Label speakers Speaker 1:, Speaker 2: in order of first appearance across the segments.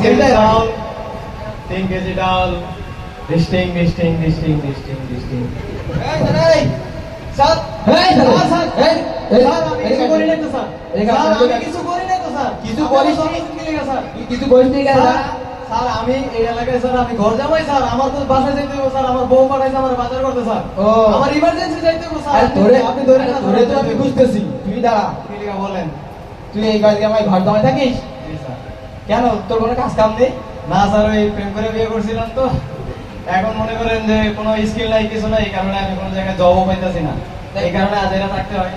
Speaker 1: KG চাল 3 KG ডাল ডিস্টিং ডিস্টিং ডিস্টিং ডিস্টিং ডিস্টিং
Speaker 2: এই স্যার স্যার আমি কিছু করি না তো স্যার আমি কিছু করি না তো স্যার
Speaker 1: কিছু করিস নি
Speaker 2: স্যার
Speaker 1: কিছু করিস নি কেন
Speaker 2: স্যার আমি এই এলাকায় স্যার আমি ঘর জামাই স্যার আমার তো বাসায় যাইতে হবে স্যার আমার বউ পাঠাইছে আমার বাজার করতে স্যার
Speaker 1: ও
Speaker 2: আমার ইমার্জেন্সি যাইতে হবে স্যার
Speaker 1: আপনি ধরে তো আমি বুঝতেছি তুই দাঁড়া
Speaker 2: কি লিখা বলেন
Speaker 1: তুই এই গাড়ি আমার ঘর দামাই থাকিস
Speaker 2: জি স্যার
Speaker 1: কেন তোর কোনো কাজ কাম নেই
Speaker 2: না স্যার ওই প্রেম করে বিয়ে করছিলাম তো এখন মনে করেন যে কোনো স্কিল নাই কিছু নাই এই কারণে আমি কোনো জায়গায় জবও পাইতেছি না এই কারণে আজ এরা থাকতে হয়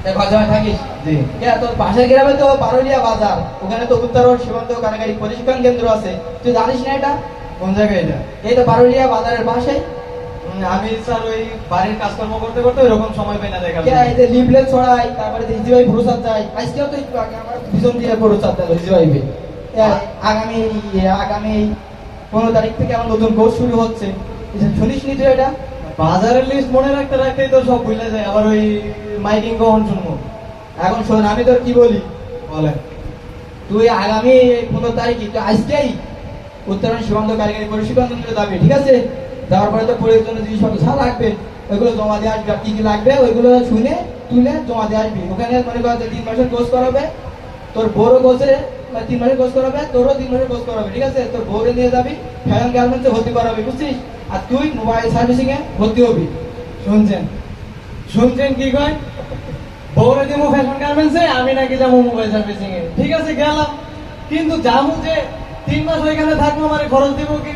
Speaker 1: এই ঘর জামাই থাকিস
Speaker 2: জি
Speaker 1: কেন তোর পাশের গ্রামে তো পারুলিয়া বাজার ওখানে তো উত্তরণ সীমান্ত কারাগারি প্রশিক্ষণ কেন্দ্র আছে তুই জানিস না এটা
Speaker 2: কোন জায়গায় এটা
Speaker 1: এই তো পারুলিয়া বাজারের পাশে
Speaker 2: আমি স্যার ওই বাড়ির কাজকর্ম করতে করতে ওইরকম সময় পাই না দেখার জন্য।
Speaker 1: এই যে লিফলেট ছড়াই তারপরে ইজি ভাই প্রসাদ চাই আজকেও তো একটু আগে আমার পিছন দিয়ে প্রসাদ দেয় ইজি ভাই আগামী আগামী 15 তারিখ থেকে আমার নতুন কোর্স শুরু হচ্ছে শুনিস নি তুই এটা
Speaker 2: বাজারের লিস্ট মনে রাখতে রাখতেই তো সব ভুলে যায় আবার ওই মাইকিং কখন শুনবো
Speaker 1: এখন শোন আমি তোর কি বলি
Speaker 2: বলেন
Speaker 1: তুই আগামী 15 তারিখে তো আজকেই উত্তরণ সীমান্ত কারিগরি প্রশিক্ষণ কেন্দ্রে যাবি ঠিক আছে যাওয়ার পরে তো প্রয়োজনীয় জিনিসপত্র যা লাগবে ওইগুলো জমা দিয়ে আসবি আর কি কি লাগবে ওইগুলো শুনে তুলে জমা দিয়ে আসবি ওখানে মনে কর যে 3 মাসের কোর্স করাবে তোর বড় কোর্সে 3 মাসের কোর্স করাবে তোরও 3 মাসের কোর্স করাবে ঠিক আছে তোর বউরে নিয়ে যাবি ফ্যাশন গার্মেন্টসে ভর্তি করাবি বুঝছিস আর তুই মোবাইল সার্ভিসিং এ ভর্তি হবি
Speaker 2: শুনছেন শুনছেন কি কয় বউরে দিমু ফ্যাশন গার্মেন্টসে আমি নাকি যাবো মোবাইল সার্ভিসিং এ ঠিক আছে গেলাম কিন্তু যাবো যে 3 মাস ওইখানে থাকবো মানে খরচ দিব কি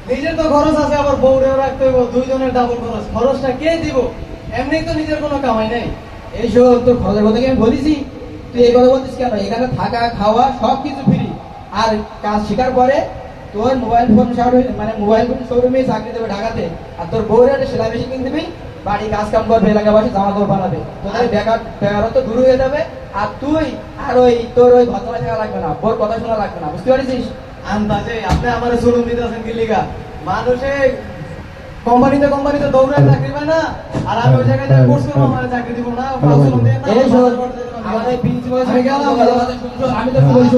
Speaker 2: নিজের তো খরচ আছে আবার বউরেও রাখতে হবে দুইজনের ডাবল খরচ খরচটা কে দিব এমনি তো নিজের কোনো কামাই নাই
Speaker 1: এই সব তোর খরচের কথা কি আমি বলেছি তুই এই কথা বলছিস কেন এখানে থাকা খাওয়া সব কিছু ফ্রি আর কাজ শেখার পরে তোর মোবাইল ফোন মানে মোবাইল ফোন শোরুমে চাকরি দেবে ঢাকাতে আর তোর বউয়ের একটা সেলাই মেশিন কিনে দিবি বাড়ি কাজ কাম করবে এলাকা বাসে জামা কাপড় বানাবে তোদের বেকারত্ব দূর হয়ে যাবে আর তুই আর ওই তোর ওই ঘটনা থাকা লাগবে না ওর কথা শোনা লাগবে না বুঝতে পারছিস
Speaker 2: আন্দাজে আপনি আমার চলুন দিতেছেন কি লিগা মানুষে কোম্পানিতে দৌড়ে চাকরি পায় না আর আমি ওই জায়গায় কোর্স করবো আমার চাকরি দিব না
Speaker 1: এই শোন, আমাদের প্রিন্সিপাল
Speaker 2: আমি গেলাম।
Speaker 1: আমি তো বলছি